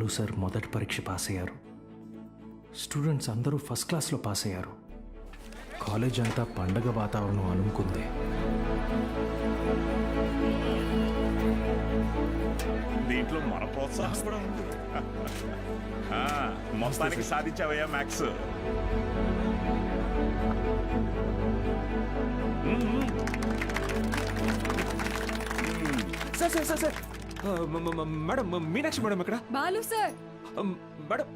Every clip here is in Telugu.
బాలు సార్ మొదటి పరీక్ష పాస్ అయ్యారు. స్టూడెంట్స్ అందరూ ఫస్ట్ క్లాస్లో పాస్ అయ్యారు. కాలేజ్ అంతా పండగ వాతావరణం అనుకుంది. దీంట్లో మన ప్రోత్సాహం కూడా ఉంది. మొత్తానికి సాధించావయ్యా maths. Sir sir sir sir madam, Meenakshi madam ఎక్కడ? బాలు సార్. మేడం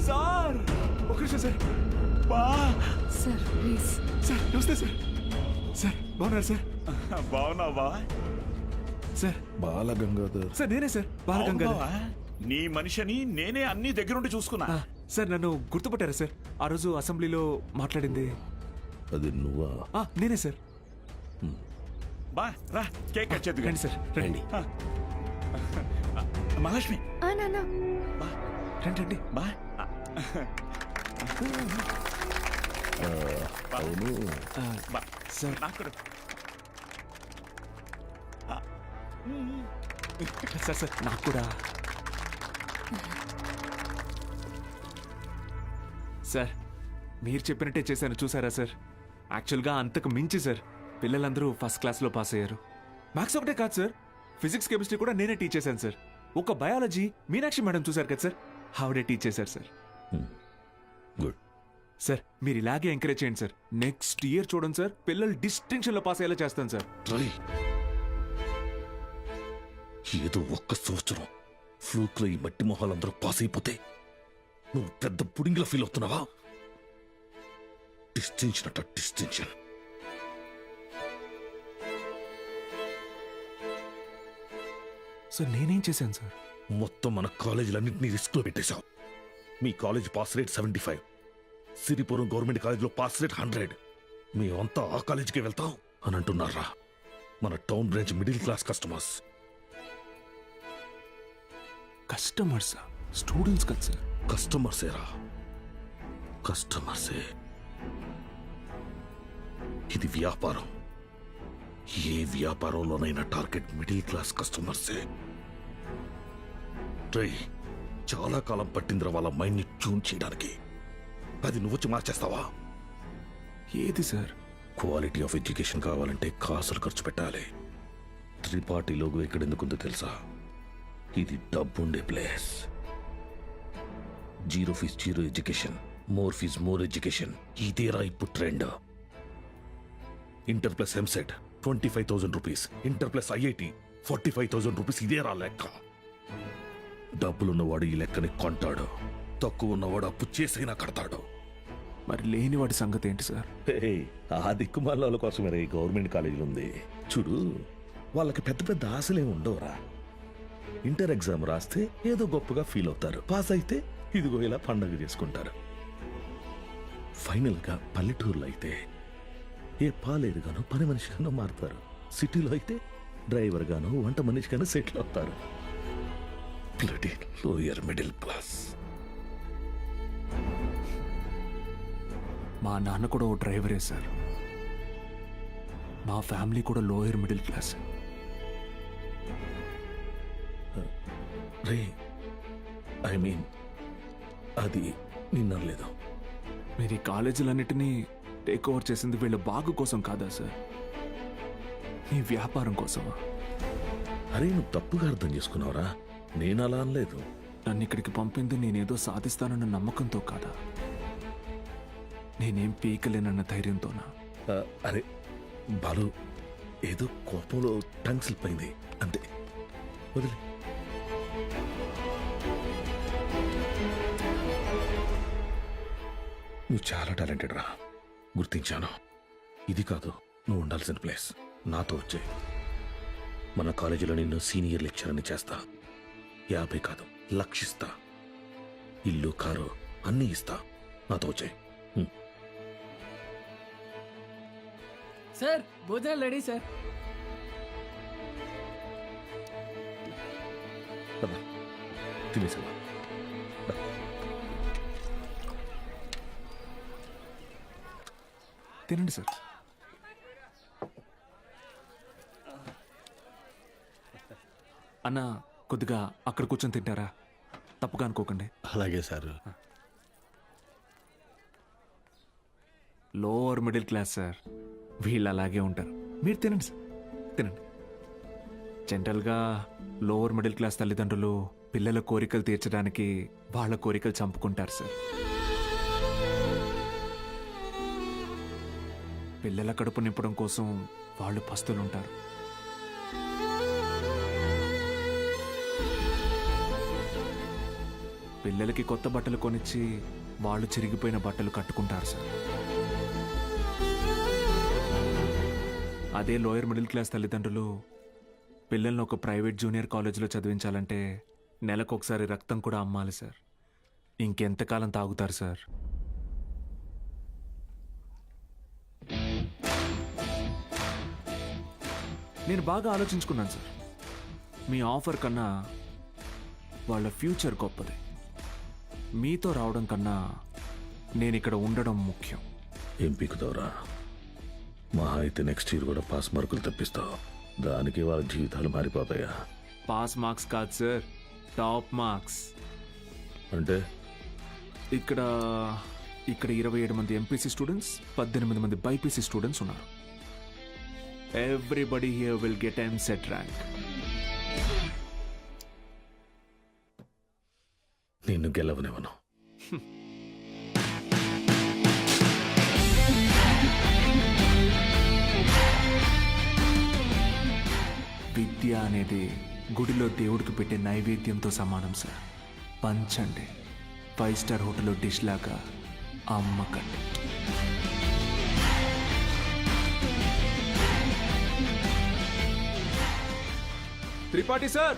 సార్, ఒక నిమిషం సార్. Sir please. సార్ నమస్తే సార్. సార్ బాగున్నారు సార్? బావున్నావా? సార్ బాలగంగాధర్. సార్ నేనే సార్, బాలగంగాధర్. నీ మనిషిని నేనే అన్ని దగ్గరుండి చూసుకున్నా. సార్ నన్ను గుర్తుపట్టారా సార్? ఆ రోజు అసెంబ్లీలో మాట్లాడింది అది నువ్వా? నేనే సార్. బా రా, కేక్ కట్ చేద్దుగా. రండి సార్, రండి. మహాలక్ష్మి నాన్న రండి రండి. బా. అవును. బా. సార్ నాకు కూడా. సార్ సార్ నాకు కూడా. సార్ మీరు చెప్పినట్టే చేశాను, చూసారా సార్? యాక్చువల్గా అంతకు మించి సార్, పిల్లలందరూ ఫస్ట్ క్లాస్లో పాస్ అయ్యారు. మ్యాథ్స్ ఒకటే కాదు సార్, ఫిజిక్స్ కెమిస్ట్రీ కూడా నేనే టీచ్ చేశాను సార్. ఒక బయాలజీ మీనాక్షి మేడం చూసారు కదా సార్, ఆవిడే టీచ్ చేశారు సార్. గుడ్. సార్ మీరు ఇలాగే ఎంకరేజ్ చేయండి సార్. నెక్స్ట్ ఇయర్ చూడండి సార్, పిల్లలు డిస్టింక్షన్లో పాస్ అయ్యేలా చేస్తాను సార్. ట్రై. ఏదో ఒక్క సంవత్సరం ఫ్లూక్ లో ఈ మట్టి మొహాలందరూ పాస్ అయిపోతే నువ్వు పెద్ద పుడింగిలా ఫీల్ అవుతున్నావా? డిస్టింక్షన్ అట డిస్టింక్షన్. సార్ నేనేం చేశాను సార్? మొత్తం మన కాలేజీలన్నింటినీ రిస్క్ లో పెట్టేశావు. మీ college pass rate 75, Siripuram government కాలేజీలో పాస్ రేట్ 100. మేమంతా ఆ కాలేజీకి వెళ్తాం అని అంటున్నారా? మన town branch middle class customers. Customers students కదా సార్? కస్టమర్సేరా, కస్టమర్సే. ఇది వ్యాపారం. ఏ వ్యాపారంలోనైనా టార్గెట్ మిడిల్ క్లాస్ కస్టమర్సే. ట్రై. చాలా కాలం పట్టిందిరా వాళ్ళ మైండ్ ని ట్యూన్ చేయడానికి. అది నువ్వు వచ్చి మార్చేస్తావా? ఏది సార్? క్వాలిటీ ఆఫ్ ఎడ్యుకేషన్ కావాలంటే కాసులు ఖర్చు పెట్టాలి. త్రిపాఠి లోగో ఇక్కడ ఎందుకుందో తెలుసా? ఇది డబ్బుండే place. Zero fees zero education, more fees more education. ఇదేరా ఇప్పుడు trend. Inter plus EAMCET 25,000 rupees, inter plus IIT 45,000 rupees. ఇదేరా లెక్క. డబ్బులున్నవాడు ఈ లెక్కని కొంటాడు, తక్కువ ఉన్నవాడు అప్పు చేసైనా కడతాడు. మరి లేని వాడి సంగతి ఏంటి సార్? ఆ దిక్కుమాల కోసమే ఈ గవర్నమెంట్ కాలేజీలు ఉంది చూడు. వాళ్ళకి పెద్ద పెద్ద ఆశలే ఉండవురా. ఇంటర్ ఎగ్జామ్ రాస్తే ఏదో గొప్పగా ఫీల్ అవుతారు, పాస్ అయితే ఇదిగో ఇలా పండగ చేసుకుంటారు. ఫైనల్ గా పల్లెటూరులో అయితే ఏ పాలేరుగానో పని మనిషిగానో మారుతారు. సిటీలో అయితే డ్రైవర్ గానో వంట మనిషిగానో సెటిల్ అవుతారు. Bloody lower middle class. మా నాన్న కూడా ఓ డ్రైవరే సార్. మా ఫ్యామిలీ కూడా lower middle class. Ray, I mean అది నిన్నలేదు. మీరు ఈ కాలేజీలన్నిటినీ టేక్ ఓవర్ చేసింది వీళ్ళ బాగు కోసం కాదా సార్? మీ వ్యాపారం కోసమా? అరే నువ్వు తప్పుగా అర్థం చేసుకున్నావురా. నేను అలా అనలేదు. నన్ను ఇక్కడికి పంపింది నేనేదో సాధిస్తానన్న నమ్మకంతో కాదా, నేనేం పీకలేనన్న ధైర్యంతోనా? అరే బాలు, ఏదో కోపంలో టంగ్ స్లిప్ అయింది అంతే, వదిలే. నువ్వు చాలా టాలెంటెడ్ రా, గుర్తించాను. ఇది కాదు నువ్వు ఉండాల్సిన ప్లేస్. నాతో వచ్చే మన కాలేజీలో నిన్ను సీనియర్ లెక్చరర్ని చేస్తా. 50 కాదు, లక్షిస్తా. ఇల్లు కారు అన్నీ ఇస్తా. నాతో వచ్చే. సార్ భోజనాలు రెడీ సార్. తినేసా? తినండి సార్. అన్న కొద్దిగా అక్కడ కూర్చొని తింటారా? తప్పుగా అనుకోకండి. అలాగే sir. Lower middle class sir, వీళ్ళు అలాగే ఉంటారు. మీరు తినండి సార్, తినండి. జనరల్గా లోవర్ మిడిల్ క్లాస్ తల్లిదండ్రులు పిల్లల కోరికలు తీర్చడానికి వాళ్ళ కోరికలు చంపుకుంటారు సార్. పిల్లల కడుపు నింపడం కోసం వాళ్ళు పస్తులుంటారు. పిల్లలకి కొత్త బట్టలు కొనిచ్చి వాళ్ళు చిరిగిపోయిన బట్టలు కట్టుకుంటారు సార్. అదే లోయర్ మిడిల్ క్లాస్ తల్లిదండ్రులు పిల్లల్ని ఒక ప్రైవేట్ జూనియర్ కాలేజీలో చదివించాలంటే నెలకొకసారి రక్తం కూడా అమ్మాలి సార్. ఇంకెంతకాలం తాగుతారు సార్? నేను బాగా ఆలోచించుకున్నాను సార్. మీ ఆఫర్ కన్నా వాళ్ళ ఫ్యూచర్ గొప్పది. మీతో రావడం కన్నా నేను ఇక్కడ ఉండడం ముఖ్యం. ఏం పీకుతావురా? మహా అయితే నెక్స్ట్ ఇయర్ కూడా పాస్ మార్కులు తప్పిస్తావు. దానికి వాళ్ళ జీవితాలు మారిపోతాయా? పాస్ మార్క్స్ కాదు సార్, టాప్ మార్క్స్. అంటే ఇక్కడ 27 మంది ఎంపీసీ స్టూడెంట్స్, 18 మంది బైపీసీ స్టూడెంట్స్ ఉన్నారు. Everybody here will get EAMCET rank. నిన్ను గెలవనివ్వను. విద్య అనేది గుడిలో దేవుడికి పెట్టే నైవేద్యంతో సమానం సార్. పంచండి, 5 స్టార్ హోటల్లో డిష్ లాగా అమ్మకండి. Tripathi sir,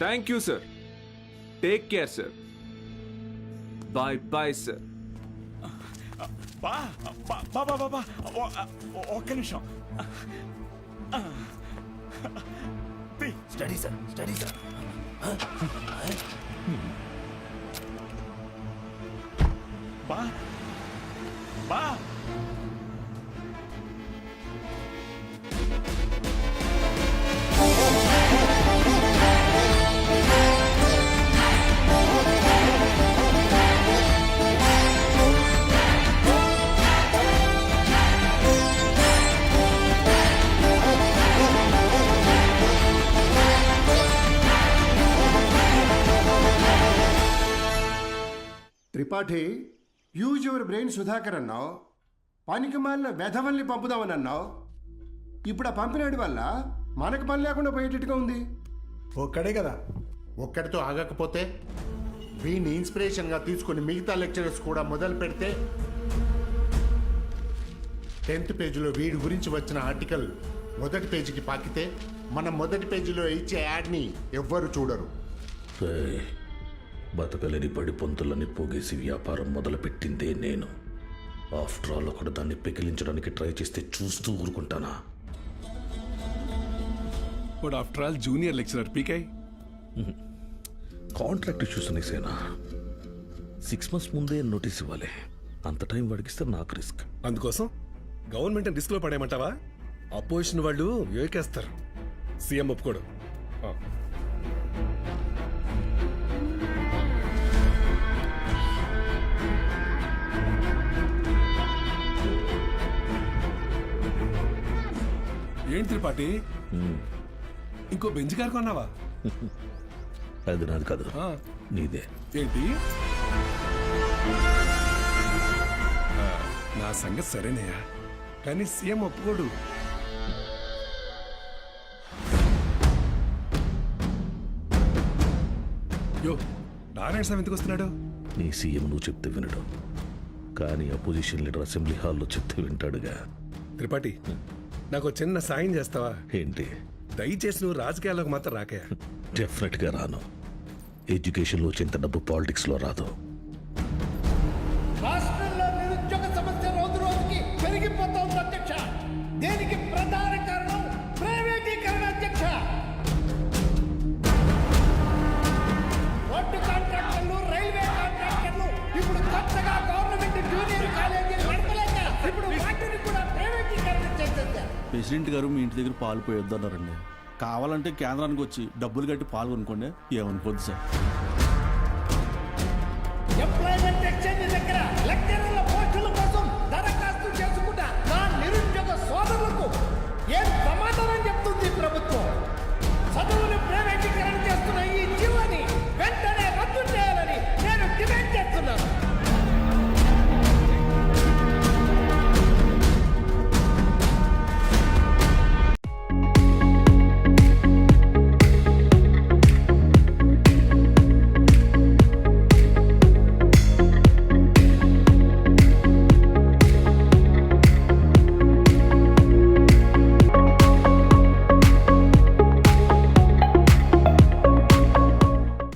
thank you sir. Take care sir. Bye bye sir. బా బా బా బా బా ఒక్క నిమిషం. Study sir, study sir. బా బా Tripathi, use your brain Sudhakar అన్నావు. పనికి మాలిన వెధవల్ని పంపుదామని అన్నావు. ఇప్పుడు ఆ పంపినాడి వల్ల మనకు పని లేకుండా పోయేటట్టుగా ఉంది. ఒక్కడే కదా, ఒక్కడితో ఆగకపోతే వీడిని ఇన్స్పిరేషన్గా తీసుకుని మిగతా లెక్చరర్స్ కూడా మొదలు పెడితే 10th పేజీలో వీడి గురించి వచ్చిన ఆర్టికల్ మొదటి పేజీకి పాకితే మనం మొదటి పేజీలో ఇచ్చే యాడ్ని ఎవ్వరు చూడరు. రేయ్, బతకలేని పడి పొంతులని పోగేసి వ్యాపారం మొదలుపెట్టిందే నేను. ఆఫ్టర్ ఆల్ ఒకడు దాన్ని పెకిలించడానికి ట్రై చేస్తే చూస్తూ ఊరుకుంటానా? But after all junior lecturer పీకై. కాంట్రాక్ట్ ఇష్యూస్ అనేసేనా? 6 months ముందే నోటీస్ ఇవ్వాలి. అంత టైం వాడికిస్తే నాకు రిస్క్. అందుకోసం గవర్నమెంట్ రిస్క్ లో పడేయమంటావా? అపోజిషన్ వాళ్ళు ఏకేస్తారు, సీఎం ఒప్పుకోడు. ఏంటి త్రిపాఠి, ఇంకో బెంచ్ కారు కొన్నావా? అది నాది కాదు, నీదే. ఏంటి? నా సంగతి సరేనయ్యా, కానీ సీఎం ఒప్పుకోడు. యో, నారాయణ స్వామి ఎందుకు వస్తున్నాడు? నీ సీఎం నువ్వు చెప్తే వినడు, కానీ అపోజిషన్ లీడర్ అసెంబ్లీ హాల్లో చెప్తే వింటాడుగా. త్రిపాఠి, నాకు చిన్న సాయం చేస్తావా? ఏంటి? దయచేసి నువ్వు రాజకీయాల్లోకి మాత్రం రాకయా. డెఫినెట్గా రాను. ఎడ్యుకేషన్లో వచ్చేంత డబ్బు పాలిటిక్స్లో రాదు. రాష్ట్రంలో నిరుద్యోగ సమస్య రోజు రోజుకి పెరిగిపోతోంది అధ్యక్ష. దీనికి ప్రధాన కారణం ప్రైవేటీకరణ అధ్యక్ష. రోడ్డు కాంట్రాక్టర్లు, రైల్వే కాంట్రాక్టర్లు ఇప్పుడు కొత్తగా గవర్నమెంట్ జూనియర్ కాలేజీలు నడపలేక ఇప్పుడు వాటిని కూడా ప్రైవేటీకరణ చేసేసారు. ప్రెసిడెంట్ గారు మీ ఇంటి దగ్గర పాలు పోయొద్దన్నారండి. కావాలంటే కేంద్రానికి వచ్చి డబ్బులు కట్టి పాలు కొనుక్కోండి, ఏమనుకోద్దు సార్.